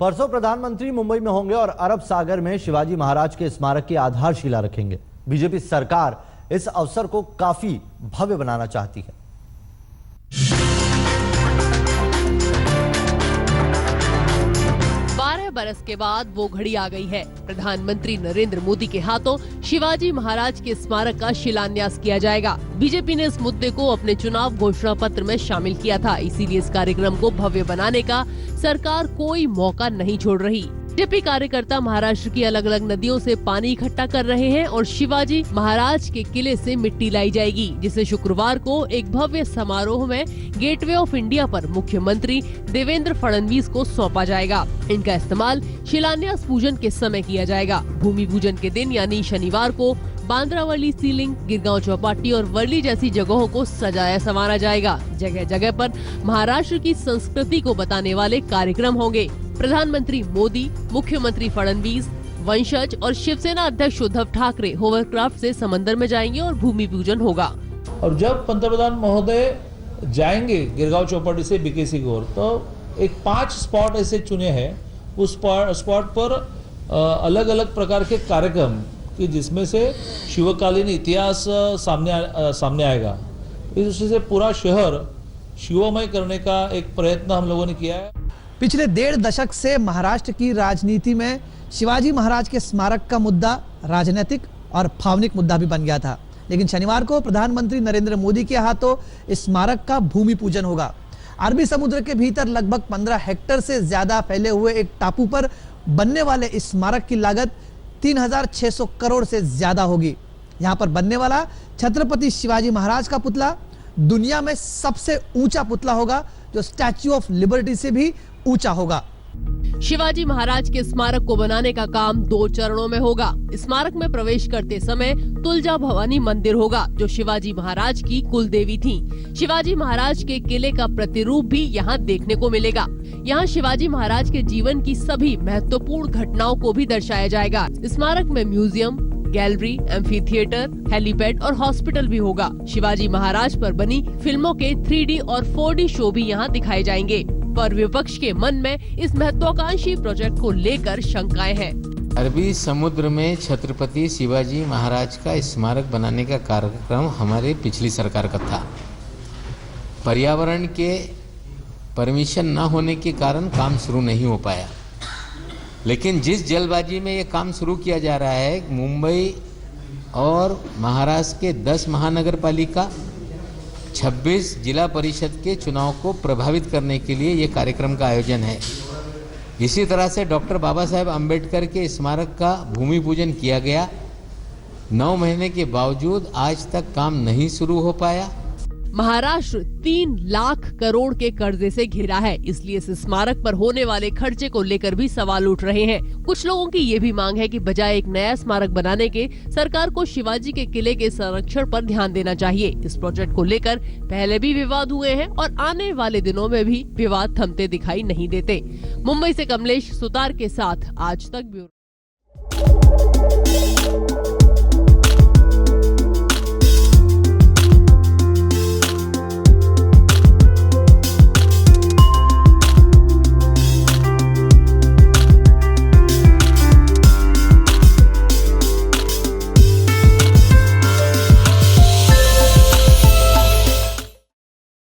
परसों प्रधानमंत्री मुंबई में होंगे और अरब सागर में शिवाजी महाराज के स्मारक की आधारशिला रखेंगे। बीजेपी सरकार इस अवसर को काफी भव्य बनाना चाहती है। 12 बरस के बाद वो घड़ी आ गई है। प्रधानमंत्री नरेंद्र मोदी के हाथों शिवाजी महाराज के स्मारक का शिलान्यास किया जाएगा। बीजेपी ने इस मुद्दे को अपने चुनाव घोषणा पत्र में शामिल किया था, इसीलिए इस कार्यक्रम को भव्य बनाने का सरकार कोई मौका नहीं छोड़ रही। बीजेपी कार्यकर्ता महाराष्ट्र की अलग अलग नदियों से पानी इकट्ठा कर रहे हैं और शिवाजी महाराज के किले से मिट्टी लाई जाएगी, जिसे शुक्रवार को एक भव्य समारोह में गेटवे ऑफ इंडिया पर मुख्यमंत्री देवेंद्र फडणवीस को सौंपा जाएगा। इनका इस्तेमाल शिलान्यास पूजन के समय किया जाएगा। भूमि पूजन के दिन यानी शनिवार को बांद्रावली सीलिंग, गिरगांव चौपाटी और वर्ली जैसी जगहों को सजाया संवारा जाएगा। जगह जगह पर महाराष्ट्र की संस्कृति को बताने वाले कार्यक्रम होंगे। प्रधानमंत्री मोदी, मुख्यमंत्री फडणवीस, वंशज और शिवसेना अध्यक्ष उद्धव ठाकरे होवरक्राफ्ट से समंदर में जाएंगे और भूमि पूजन होगा। और जब पंतप्रधान महोदय जाएंगे गिरगांव चौपाटी से बीकेसी की ओर, तो एक 5 स्पॉट ऐसे चुने हैं। उस स्पॉट पर अलग अलग प्रकार के कार्यक्रम कि जिसमें से शिवकालीन इतिहास सामने आएगा। इस से पूरा शहर शिवमय करने का एक प्रयत्न हम लोगों ने किया है। पिछले 1.5 दशक से महाराष्ट्र की राजनीति में शिवाजी महाराज के स्मारक का मुद्दा राजनीतिक और भावनिक मुद्दा भी बन गया था, लेकिन शनिवार को प्रधानमंत्री नरेंद्र मोदी के हाथों इस स्मारक का भूमि पूजन होगा। अरबी समुद्र के भीतर लगभग 15 हेक्टेयर से ज्यादा फैले हुए एक टापू पर बनने वाले इस स्मारक की लागत 3600 करोड़ से ज्यादा होगी। यहाँ पर बनने वाला छत्रपति शिवाजी महाराज का पुतला दुनिया में सबसे ऊंचा पुतला होगा, जो स्टैच्यू ऑफ लिबर्टी से भी ऊंचा होगा। शिवाजी महाराज के स्मारक को बनाने का काम 2 चरणों में होगा। स्मारक में प्रवेश करते समय तुलजा भवानी मंदिर होगा, जो शिवाजी महाराज की कुल देवी थी। शिवाजी महाराज के किले का प्रतिरूप भी यहाँ देखने को मिलेगा। यहाँ शिवाजी महाराज के जीवन की सभी महत्वपूर्ण घटनाओं को भी दर्शाया जाएगा। स्मारक में museum, gallery, amphi theatre, helipad और हॉस्पिटल भी होगा। शिवाजी महाराज पर बनी फिल्मों के 3D और 4D शो भी यहाँ दिखाए जाएंगे। पर विपक्ष के मन में इस महत्वाकांक्षी प्रोजेक्ट को लेकर शंकाएं हैं। अरबी समुद्र में छत्रपति शिवाजी महाराज का स्मारक बनाने का कार्यक्रम हमारे पिछली सरकार का था। पर्यावरण के परमिशन न होने के कारण काम शुरू नहीं हो पाया, लेकिन जिस जल्दबाजी में ये काम शुरू किया जा रहा है, मुंबई और महाराष्ट्र के 10 महानगर पालिका, 26 जिला परिषद के चुनाव को प्रभावित करने के लिए ये कार्यक्रम का आयोजन है। इसी तरह से डॉक्टर बाबा साहेब अम्बेडकर के स्मारक का भूमि पूजन किया गया। 9 महीने के बावजूद आज तक काम नहीं शुरू हो पाया। महाराष्ट्र 3 लाख करोड़ के कर्जे से घिरा है, इसलिए इस स्मारक पर होने वाले खर्चे को लेकर भी सवाल उठ रहे हैं। कुछ लोगों की ये भी मांग है कि बजाय एक नया स्मारक बनाने के सरकार को शिवाजी के किले के संरक्षण पर ध्यान देना चाहिए। इस प्रोजेक्ट को लेकर पहले भी विवाद हुए हैं और आने वाले दिनों में भी विवाद थमते दिखाई नहीं देते। मुंबई से कमलेश सुतार के साथ आज तक ब्यूरो।